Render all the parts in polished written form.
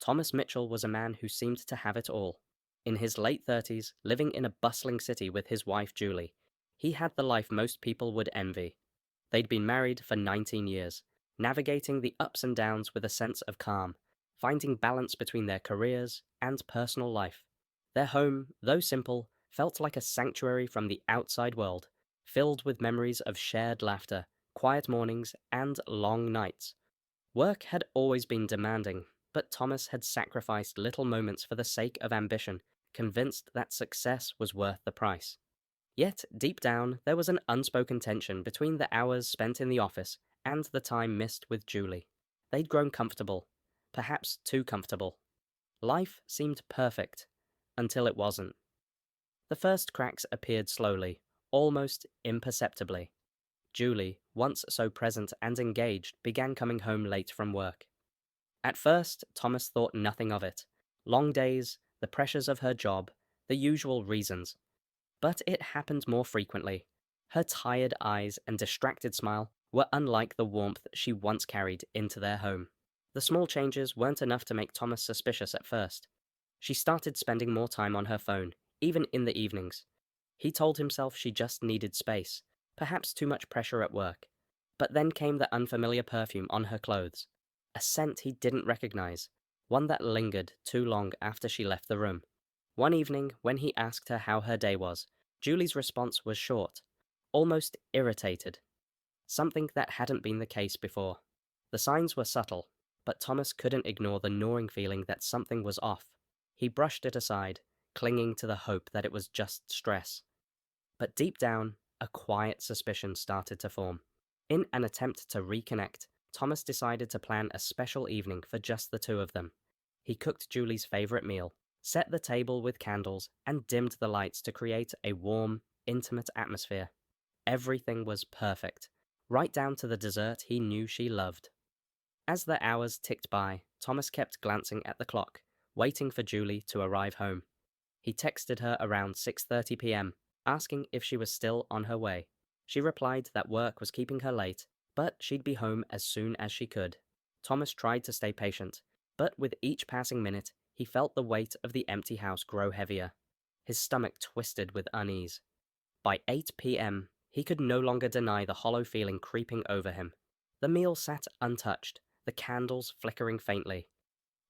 Thomas Mitchell was a man who seemed to have it all. In his late 30s, living in a bustling city with his wife Julie, he had the life most people would envy. They'd been married for 19 years, navigating the ups and downs with a sense of calm, finding balance between their careers and personal life. Their home, though simple, felt like a sanctuary from the outside world, filled with memories of shared laughter, quiet mornings, and long nights. Work had always been demanding, but Thomas had sacrificed little moments for the sake of ambition, convinced that success was worth the price. Yet, deep down, there was an unspoken tension between the hours spent in the office and the time missed with Julie. They'd grown comfortable, perhaps too comfortable. Life seemed perfect, until it wasn't. The first cracks appeared slowly, almost imperceptibly. Julie, once so present and engaged, began coming home late from work. At first, Thomas thought nothing of it. Long days, the pressures of her job, the usual reasons. But it happened more frequently. Her tired eyes and distracted smile were unlike the warmth she once carried into their home. The small changes weren't enough to make Thomas suspicious at first. She started spending more time on her phone, even in the evenings. He told himself she just needed space, perhaps too much pressure at work. But then came the unfamiliar perfume on her clothes, a scent he didn't recognize, one that lingered too long after she left the room. One evening, when he asked her how her day was, Julie's response was short, almost irritated. Something that hadn't been the case before. The signs were subtle, but Thomas couldn't ignore the gnawing feeling that something was off. He brushed it aside, clinging to the hope that it was just stress. But deep down, a quiet suspicion started to form. In an attempt to reconnect, Thomas decided to plan a special evening for just the two of them. He cooked Julie's favorite meal, set the table with candles, and dimmed the lights to create a warm, intimate atmosphere. Everything was perfect, right down to the dessert he knew she loved. As the hours ticked by, Thomas kept glancing at the clock, waiting for Julie to arrive home. He texted her around 6:30 p.m., asking if she was still on her way. She replied that work was keeping her late, but she'd be home as soon as she could. Thomas tried to stay patient, but with each passing minute, he felt the weight of the empty house grow heavier. His stomach twisted with unease. By 8 p.m., he could no longer deny the hollow feeling creeping over him. The meal sat untouched, the candles flickering faintly.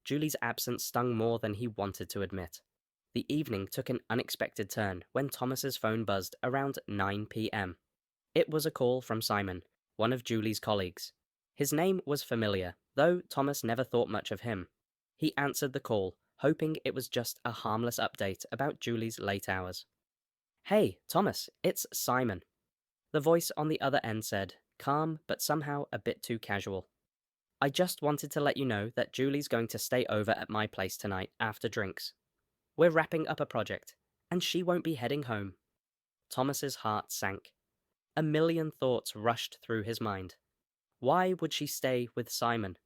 Julie's absence stung more than he wanted to admit. The evening took an unexpected turn when Thomas's phone buzzed around 9 p.m. It was a call from Simon, one of Julie's colleagues. His name was familiar, though Thomas never thought much of him. He answered the call, hoping it was just a harmless update about Julie's late hours. "Hey, Thomas, it's Simon." The voice on the other end said, calm but somehow a bit too casual. "I just wanted to let you know that Julie's going to stay over at my place tonight after drinks. We're wrapping up a project, and she won't be heading home." Thomas's heart sank. A million thoughts rushed through his mind. Why would she stay with Simon?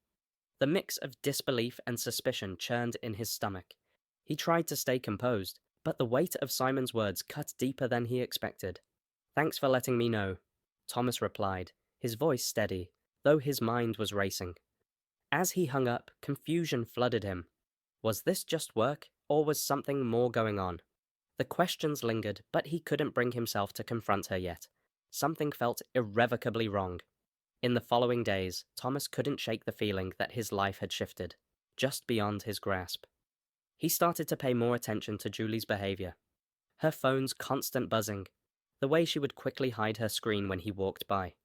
The mix of disbelief and suspicion churned in his stomach. He tried to stay composed, but the weight of Simon's words cut deeper than he expected. "Thanks for letting me know," Thomas replied, his voice steady, though his mind was racing. As he hung up, confusion flooded him. Was this just work, or was something more going on? The questions lingered, but he couldn't bring himself to confront her yet. Something felt irrevocably wrong. In the following days, Thomas couldn't shake the feeling that his life had shifted, just beyond his grasp. He started to pay more attention to Julie's behavior. Her phone's constant buzzing, the way she would quickly hide her screen when he walked by.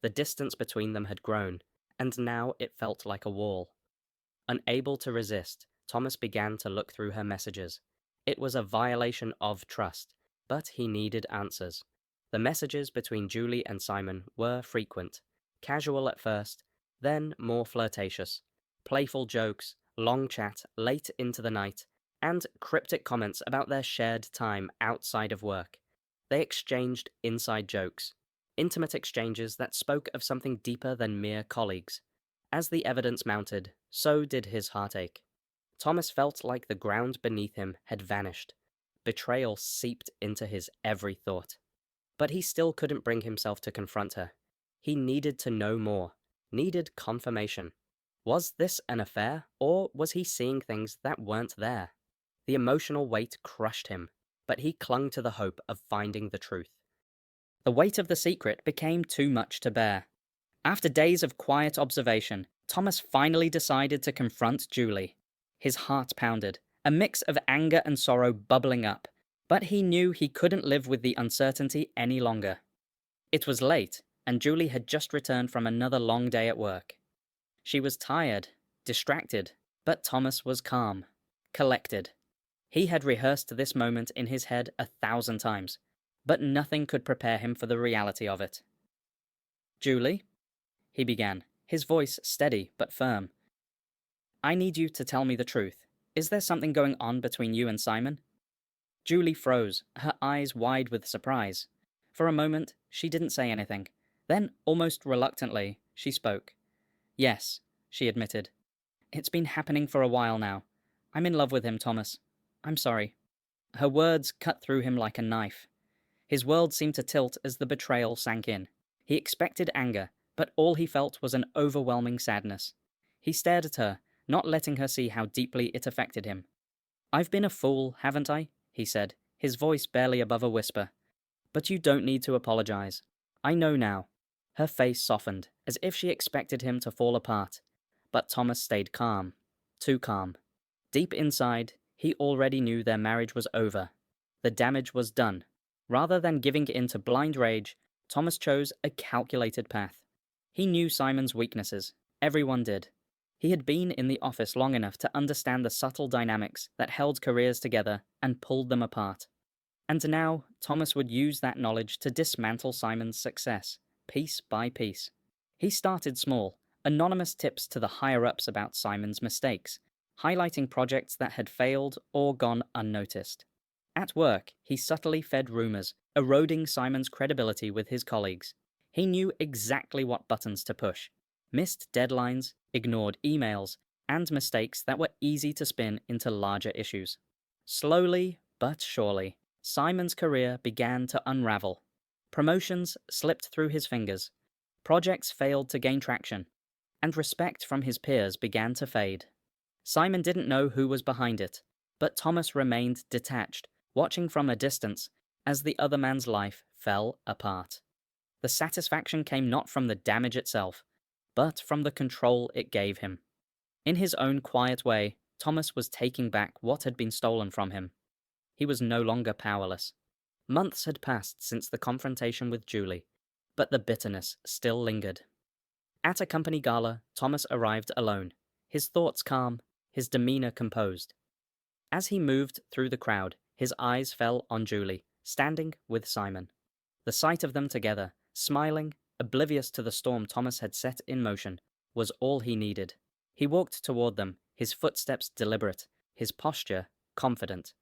The distance between them had grown, and now it felt like a wall. Unable to resist, Thomas began to look through her messages. It was a violation of trust, but he needed answers. The messages between Julie and Simon were frequent, casual at first, then more flirtatious. Playful jokes, long chat late into the night, and cryptic comments about their shared time outside of work. They exchanged inside jokes, intimate exchanges that spoke of something deeper than mere colleagues. As the evidence mounted, so did his heartache. Thomas felt like the ground beneath him had vanished. Betrayal seeped into his every thought. But he still couldn't bring himself to confront her. He needed to know more, needed confirmation. Was this an affair, or was he seeing things that weren't there? The emotional weight crushed him, but he clung to the hope of finding the truth. The weight of the secret became too much to bear. After days of quiet observation, Thomas finally decided to confront Julie. His heart pounded, a mix of anger and sorrow bubbling up, but he knew he couldn't live with the uncertainty any longer. It was late, and Julie had just returned from another long day at work. She was tired, distracted, but Thomas was calm, collected. He had rehearsed this moment in his head 1,000 times, but nothing could prepare him for the reality of it. "Julie," he began, his voice steady but firm. "I need you to tell me the truth. Is there something going on between you and Simon?" Julie froze, her eyes wide with surprise. For a moment, she didn't say anything. Then, almost reluctantly, she spoke. "Yes," she admitted. "It's been happening for a while now. I'm in love with him, Thomas. I'm sorry." Her words cut through him like a knife. His world seemed to tilt as the betrayal sank in. He expected anger, but all he felt was an overwhelming sadness. He stared at her, not letting her see how deeply it affected him. "I've been a fool, haven't I?" he said, his voice barely above a whisper. "But you don't need to apologize. I know now." Her face softened, as if she expected him to fall apart. But Thomas stayed calm. Too calm. Deep inside, he already knew their marriage was over. The damage was done. Rather than giving in to blind rage, Thomas chose a calculated path. He knew Simon's weaknesses. Everyone did. He had been in the office long enough to understand the subtle dynamics that held careers together and pulled them apart. And now, Thomas would use that knowledge to dismantle Simon's success, piece by piece. He started small, anonymous tips to the higher-ups about Simon's mistakes, highlighting projects that had failed or gone unnoticed. At work, he subtly fed rumors, eroding Simon's credibility with his colleagues. He knew exactly what buttons to push. Missed deadlines, ignored emails, and mistakes that were easy to spin into larger issues. Slowly, but surely, Simon's career began to unravel. Promotions slipped through his fingers. Projects failed to gain traction. And respect from his peers began to fade. Simon didn't know who was behind it, but Thomas remained detached, watching from a distance as the other man's life fell apart. The satisfaction came not from the damage itself, but from the control it gave him. In his own quiet way, Thomas was taking back what had been stolen from him. He was no longer powerless. Months had passed since the confrontation with Julie, but the bitterness still lingered. At a company gala, Thomas arrived alone, his thoughts calm, his demeanor composed. As he moved through the crowd, his eyes fell on Julie, standing with Simon. The sight of them together, smiling, oblivious to the storm Thomas had set in motion, was all he needed. He walked toward them, his footsteps deliberate, his posture confident.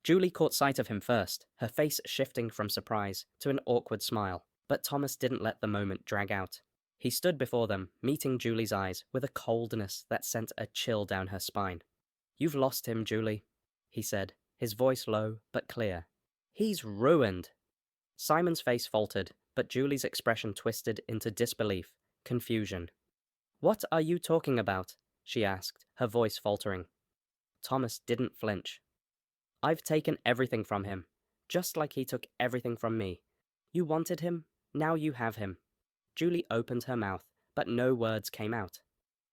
Julie caught sight of him first, her face shifting from surprise to an awkward smile, but Thomas didn't let the moment drag out. He stood before them, meeting Julie's eyes with a coldness that sent a chill down her spine. "You've lost him, Julie," he said, his voice low but clear. "He's ruined." Simon's face faltered, but Julie's expression twisted into disbelief, confusion. "What are you talking about?" she asked, her voice faltering. Thomas didn't flinch. "I've taken everything from him, just like he took everything from me. You wanted him, now you have him." Julie opened her mouth, but no words came out.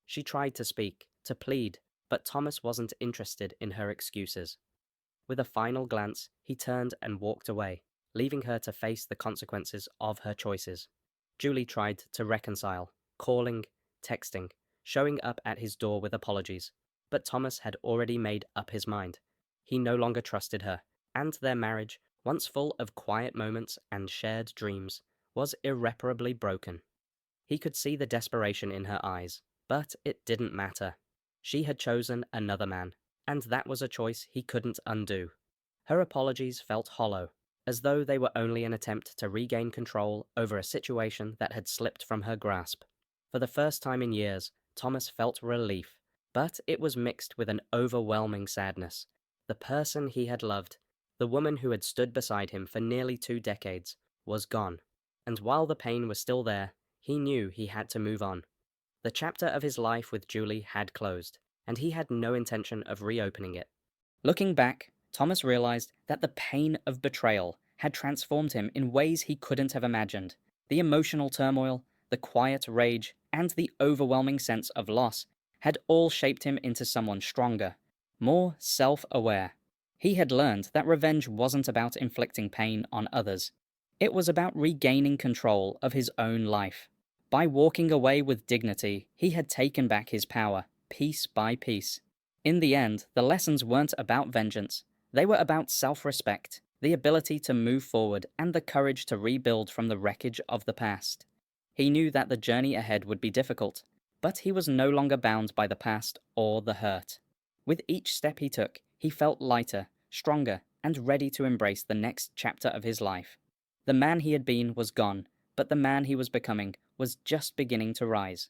She tried to speak, to plead, but Thomas wasn't interested in her excuses. With a final glance, he turned and walked away, leaving her to face the consequences of her choices. Julie tried to reconcile, calling, texting, showing up at his door with apologies, but Thomas had already made up his mind. He no longer trusted her, and their marriage, once full of quiet moments and shared dreams, was irreparably broken. He could see the desperation in her eyes, but it didn't matter. She had chosen another man, and that was a choice he couldn't undo. Her apologies felt hollow, as though they were only an attempt to regain control over a situation that had slipped from her grasp. For the first time in years, Thomas felt relief, but it was mixed with an overwhelming sadness. The person he had loved, the woman who had stood beside him for nearly 2 decades, was gone. And while the pain was still there, he knew he had to move on. The chapter of his life with Julie had closed, and he had no intention of reopening it. Looking back, Thomas realized that the pain of betrayal had transformed him in ways he couldn't have imagined. The emotional turmoil, the quiet rage, and the overwhelming sense of loss had all shaped him into someone stronger, more self-aware. He had learned that revenge wasn't about inflicting pain on others. It was about regaining control of his own life. By walking away with dignity, he had taken back his power, piece by piece. In the end, the lessons weren't about vengeance. They were about self-respect, the ability to move forward, and the courage to rebuild from the wreckage of the past. He knew that the journey ahead would be difficult, but he was no longer bound by the past or the hurt. With each step he took, he felt lighter, stronger, and ready to embrace the next chapter of his life. The man he had been was gone, but the man he was becoming was just beginning to rise.